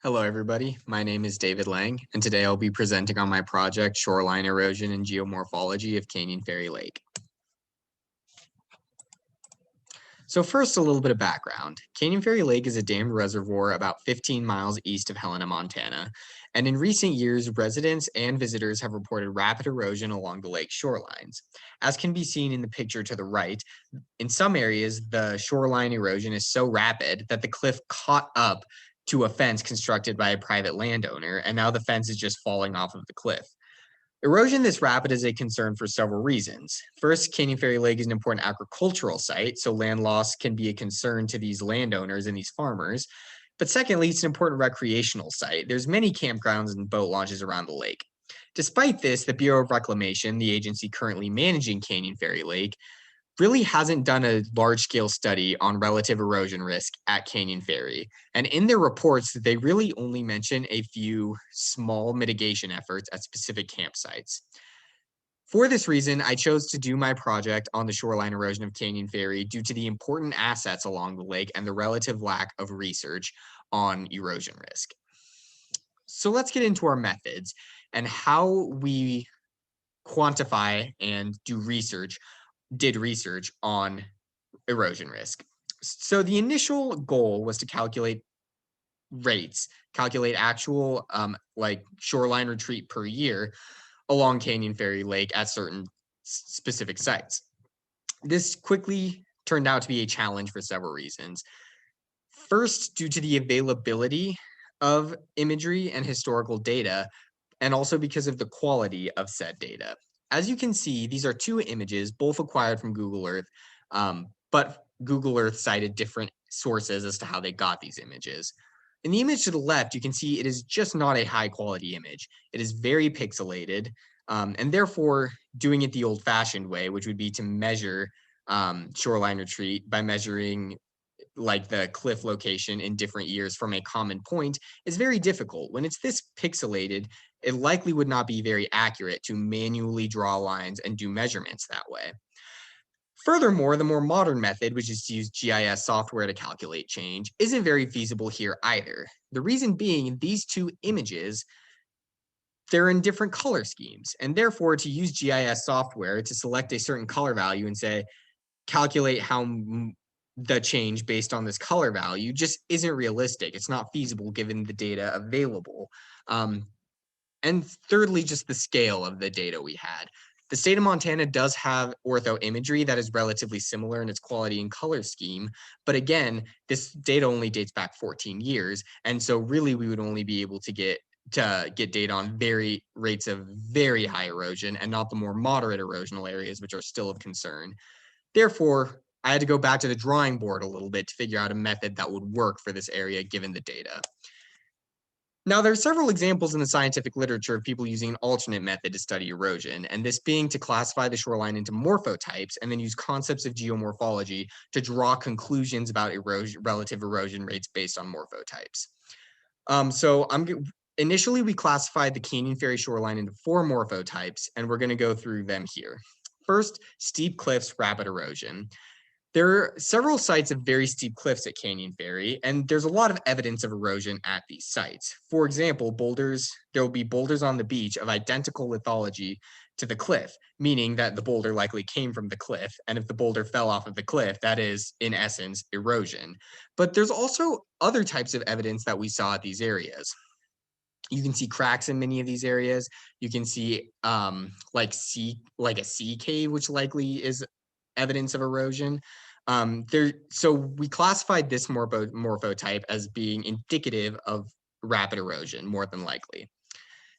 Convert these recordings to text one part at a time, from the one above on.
Hello, everybody. My name is David Lange, and today I'll be presenting on my project, Shoreline Erosion and Geomorphology of Canyon Ferry Lake. So first, a little bit of background. Canyon Ferry Lake is a dammed reservoir about 15 miles east of Helena, Montana. And in recent years, residents and visitors have reported rapid erosion along the lake shorelines. As can be seen in the picture to the right, in some areas, the shoreline erosion is so rapid that the cliff caught up to a fence constructed by a private landowner, and now the fence is just falling off of the cliff. Erosion this rapid is a concern for several reasons. First, Canyon Ferry Lake is an important agricultural site, so land loss can be a concern to these landowners and these farmers. But secondly, it's an important recreational site. There's many campgrounds and boat launches around the lake. Despite this, the Bureau of Reclamation, the agency currently managing Canyon Ferry Lake, really hasn't done a large-scale study on relative erosion risk at Canyon Ferry. And in their reports, they really only mention a few small mitigation efforts at specific campsites. For this reason, I chose to do my project on the shoreline erosion of Canyon Ferry due to the important assets along the lake and the relative lack of research on erosion risk. So let's get into our methods and how we quantify and did research on erosion risk. So the initial goal was to calculate rates, calculate actual shoreline retreat per year along Canyon Ferry Lake at certain specific sites. This quickly turned out to be a challenge for several reasons. First, due to the availability of imagery and historical data, and also because of the quality of said data. As you can see, these are two images, both acquired from Google Earth, but Google Earth cited different sources as to how they got these images. In the image to the left, you can see it is just not a high quality image. It is very pixelated, and therefore doing it the old-fashioned way, which would be to measure shoreline retreat by measuring like the cliff location in different years from a common point is very difficult. When it's this pixelated, it likely would not be very accurate to manually draw lines and do measurements that way. Furthermore, the more modern method, which is to use GIS software to calculate change, isn't very feasible here either. The reason being these two images, they're in different color schemes, and therefore to use GIS software to select a certain color value and say, calculate how the change based on this color value just isn't realistic. It's not feasible given the data available. And thirdly, just the scale of the data we had. The state of Montana does have ortho imagery that is relatively similar in its quality and color scheme. But again, this data only dates back 14 years. And so really we would only be able to get data on rates of very high erosion and not the more moderate erosional areas, which are still of concern. Therefore, I had to go back to the drawing board a little bit to figure out a method that would work for this area given the data. Now, there are several examples in the scientific literature of people using an alternate method to study erosion, and this being to classify the shoreline into morphotypes and then use concepts of geomorphology to draw conclusions about relative erosion rates based on morphotypes. Initially, we classified the Canyon Ferry shoreline into 4 morphotypes, and we're going to go through them here. First, steep cliffs, rapid erosion. There are several sites of very steep cliffs at Canyon Ferry, and there's a lot of evidence of erosion at these sites. For example, there will be boulders on the beach of identical lithology to the cliff, meaning that the boulder likely came from the cliff, and if the boulder fell off of the cliff, that is, in essence, erosion. But there's also other types of evidence that we saw at these areas. You can see cracks in many of these areas. You can see a sea cave, which likely is evidence of erosion. So we classified this morphotype as being indicative of rapid erosion, more than likely.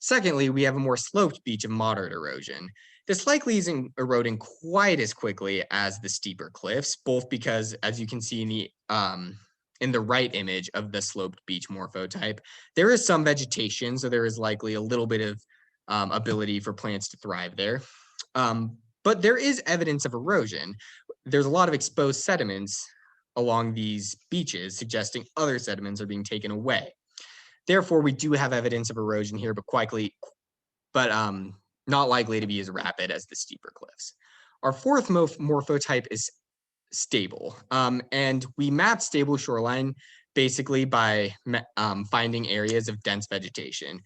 Secondly, we have a more sloped beach of moderate erosion. This likely isn't eroding quite as quickly as the steeper cliffs, both because, as you can see in the right image of the sloped beach morphotype, there is some vegetation, so there is likely a little bit of ability for plants to thrive there. But there is evidence of erosion. There's a lot of exposed sediments along these beaches, suggesting other sediments are being taken away. Therefore, we do have evidence of erosion here, but not likely to be as rapid as the steeper cliffs. Our fourth morphotype is stable, and we mapped stable shoreline basically by finding areas of dense vegetation.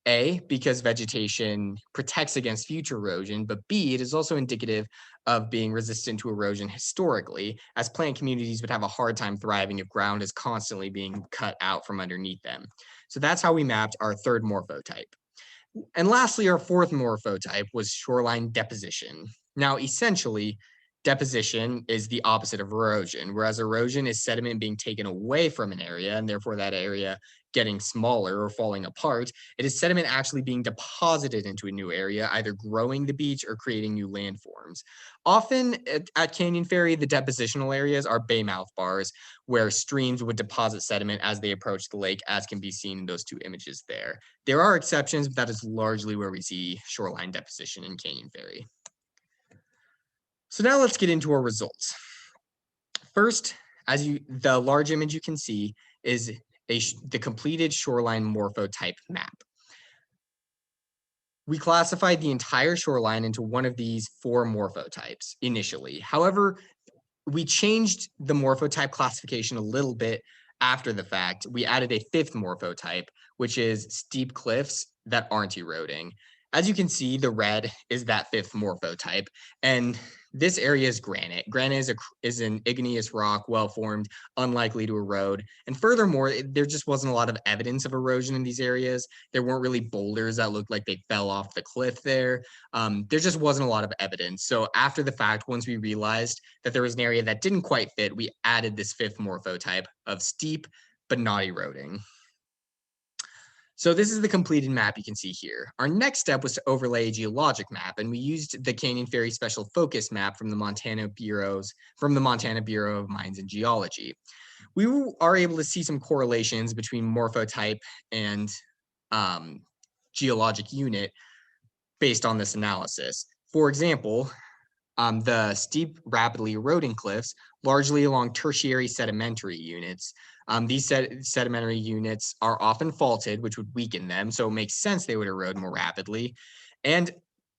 A, because vegetation protects against future erosion, but B, it is also indicative of being resistant to erosion historically, as plant communities would have a hard time thriving if ground is constantly being cut out from underneath them. So that's how we mapped our third morphotype. And lastly, our fourth morphotype was shoreline deposition. Now, essentially, deposition is the opposite of erosion, whereas erosion is sediment being taken away from an area, and therefore that area getting smaller or falling apart. It is sediment actually being deposited into a new area, either growing the beach or creating new landforms. Often at Canyon Ferry, the depositional areas are bay mouth bars, where streams would deposit sediment as they approach the lake, as can be seen in those two images there. There are exceptions, but that is largely where we see shoreline deposition in Canyon Ferry. So now let's get into our results. First, the large image you can see is the completed shoreline morphotype map. We classified the entire shoreline into one of these four morphotypes initially. However, we changed the morphotype classification a little bit after the fact. We added a fifth morphotype, which is steep cliffs that aren't eroding. As you can see, the red is that fifth morphotype, and this area is granite. Granite is an igneous rock, well-formed, unlikely to erode. And furthermore, there just wasn't a lot of evidence of erosion in these areas. There weren't really boulders that looked like they fell off the cliff there. There just wasn't a lot of evidence. So after the fact, once we realized that there was an area that didn't quite fit, we added this fifth morphotype of steep but not eroding. So this is the completed map you can see here. Our next step was to overlay a geologic map, and we used the Canyon Ferry Special Focus Map from the Montana Bureau of Mines and Geology. We are able to see some correlations between morphotype and geologic unit based on this analysis. For example, the steep, rapidly eroding cliffs, largely along tertiary sedimentary units. These sedimentary units are often faulted, which would weaken them, so it makes sense they would erode more rapidly. And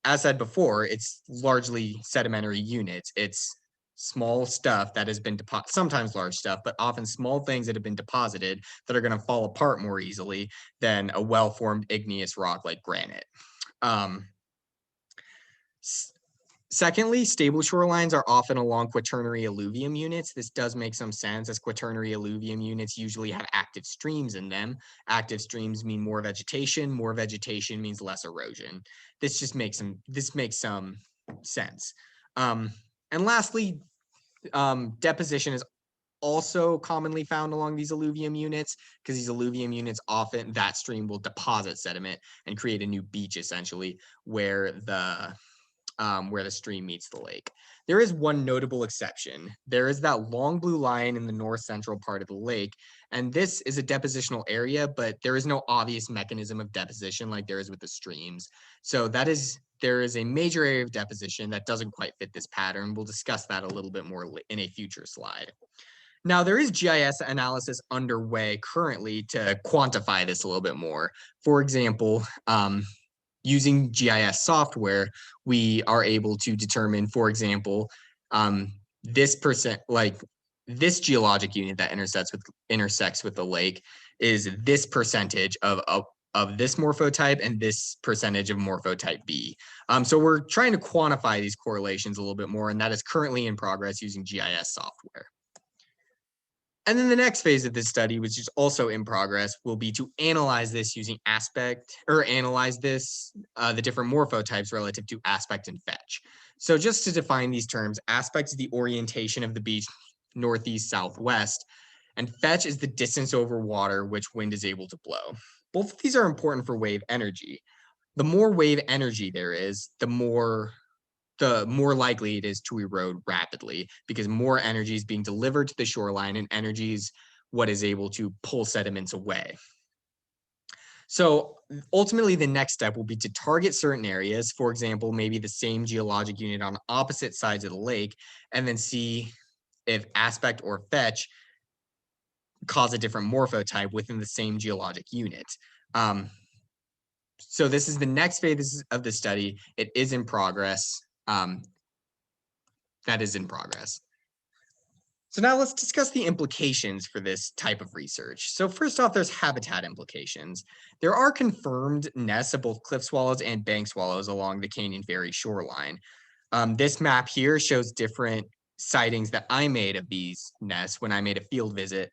as said before, it's largely sedimentary units. It's small stuff that has been deposited, sometimes large stuff, but often small things that have been deposited that are going to fall apart more easily than a well-formed igneous rock like granite. Secondly, stable shorelines are often along quaternary alluvium units. This does make some sense, as quaternary alluvium units usually have active streams in them. Active streams mean more vegetation means less erosion. This makes some sense. And lastly, deposition is also commonly found along these alluvium units, because these alluvium units often, that stream will deposit sediment and create a new beach, essentially, where the stream meets the lake. There is one notable exception. There is that long blue line in the north central part of the lake, and this is a depositional area, but there is no obvious mechanism of deposition like there is with the streams. So there is a major area of deposition that doesn't quite fit this pattern. We'll discuss that a little bit more in a future slide. Now, there is GIS analysis underway currently to quantify this a little bit more. For example, using GIS software, we are able to determine, for example, this geologic unit that intersects with the lake is this percentage of this morphotype and this percentage of morphotype B. So we're trying to quantify these correlations a little bit more, and that is currently in progress using GIS software. And then the next phase of this study, which is also in progress, will be to analyze this using the different morphotypes relative to aspect and fetch. So just to define these terms, aspect is the orientation of the beach northeast, southwest, and fetch is the distance over water which wind is able to blow. Both of these are important for wave energy. The more wave energy there is, the more likely it is to erode rapidly, because more energy is being delivered to the shoreline, and energy is what is able to pull sediments away. So ultimately, the next step will be to target certain areas, for example, maybe the same geologic unit on opposite sides of the lake, and then see if aspect or fetch cause a different morphotype within the same geologic unit. So this is the next phase of the study. It is in progress. That is in progress. So now let's discuss the implications for this type of research. So first off, there's habitat implications. There are confirmed nests of both cliff swallows and bank swallows along the Canyon Ferry shoreline. This map here shows different sightings that I made of these nests when I made a field visit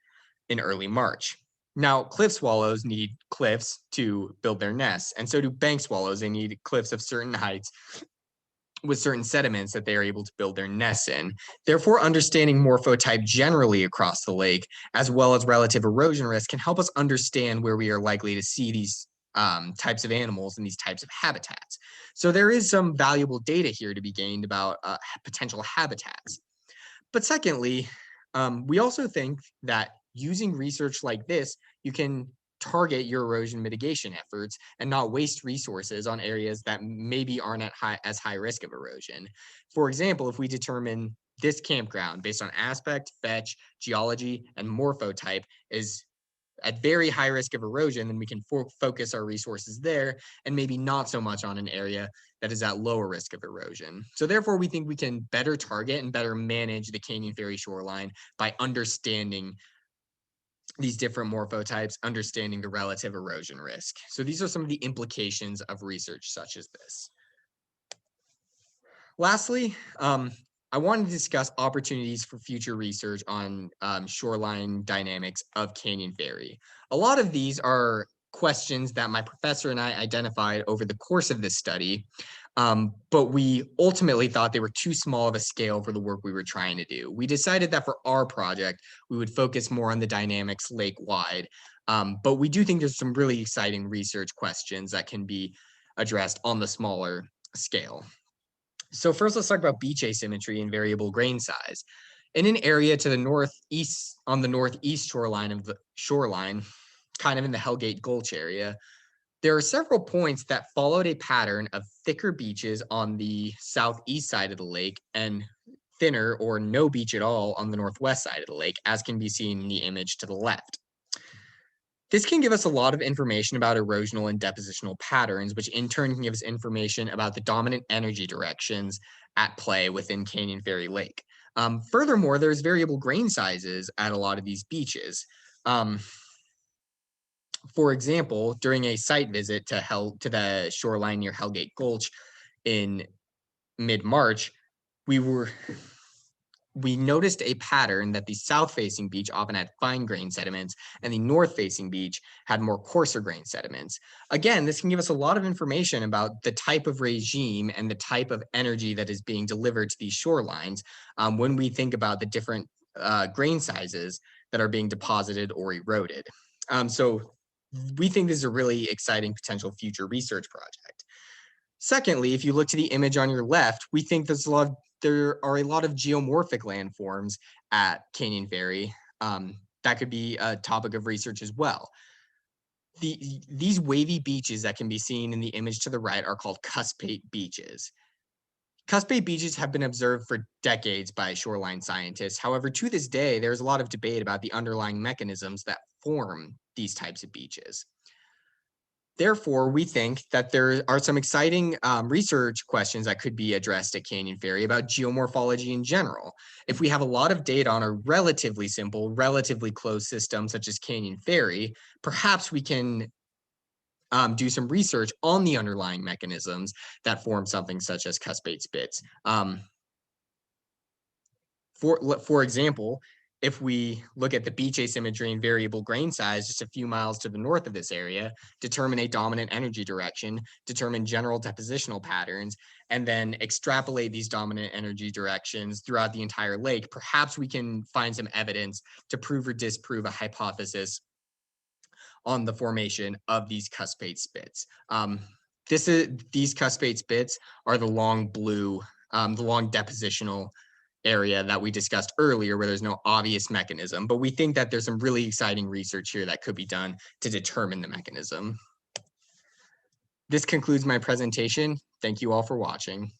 in early March. Now, cliff swallows need cliffs to build their nests, and so do bank swallows. They need cliffs of certain heights with certain sediments that they are able to build their nests in. Therefore, understanding morphotype generally across the lake, as well as relative erosion risk, can help us understand where we are likely to see these types of animals and these types of habitats. So there is some valuable data here to be gained about potential habitats. But secondly, we also think that using research like this, you can target your erosion mitigation efforts and not waste resources on areas that maybe aren't at as high risk of erosion. For example, if we determine this campground based on aspect, fetch, geology, and morphotype is at very high risk of erosion, then we can focus our resources there and maybe not so much on an area that is at lower risk of erosion. So therefore, we think we can better target and better manage the Canyon Ferry shoreline by understanding these different morphotypes, understanding the relative erosion risk. So these are some of the implications of research such as this. Lastly, I wanted to discuss opportunities for future research on shoreline dynamics of Canyon Ferry. A lot of these are questions that my professor and I identified over the course of this study, but we ultimately thought they were too small of a scale for the work we were trying to do. We decided that for our project, we would focus more on the dynamics lake-wide, but we do think there's some really exciting research questions that can be addressed on the smaller scale. So first, let's talk about beach asymmetry and variable grain size. In an area to the northeast, on the northeast shoreline of the shoreline, kind of in the Hellgate Gulch area, there are several points that followed a pattern of thicker beaches on the southeast side of the lake and thinner or no beach at all on the northwest side of the lake, as can be seen in the image to the left. This can give us a lot of information about erosional and depositional patterns, which in turn can give us information about the dominant energy directions at play within Canyon Ferry Lake. Furthermore, there's variable grain sizes at a lot of these beaches. For example, during a site visit to the shoreline near Hellgate Gulch in mid-March, we noticed a pattern that the south-facing beach often had fine-grained sediments and the north-facing beach had more coarser-grained sediments. Again, this can give us a lot of information about the type of regime and the type of energy that is being delivered to these shorelines when we think about the different grain sizes that are being deposited or eroded. So we think this is a really exciting potential future research project. Secondly, if you look to the image on your left, we think there are a lot of geomorphic landforms at Canyon Ferry. That could be a topic of research as well. These wavy beaches that can be seen in the image to the right are called cuspate beaches. Cuspate beaches have been observed for decades by shoreline scientists. However, to this day, there's a lot of debate about the underlying mechanisms that form these types of beaches. Therefore, we think that there are some exciting research questions that could be addressed at Canyon Ferry about geomorphology in general. If we have a lot of data on a relatively simple, relatively closed system such as Canyon Ferry, perhaps we can do some research on the underlying mechanisms that form something such as cuspate spits. For example, if we look at the beach asymmetry and variable grain size just a few miles to the north of this area, determine a dominant energy direction, determine general depositional patterns, and then extrapolate these dominant energy directions throughout the entire lake, perhaps we can find some evidence to prove or disprove a hypothesis on the formation of these cuspate spits. These cuspate spits are the long blue, the long depositional area that we discussed earlier where there's no obvious mechanism, but we think that there's some really exciting research here that could be done to determine the mechanism. This concludes my presentation. Thank you all for watching.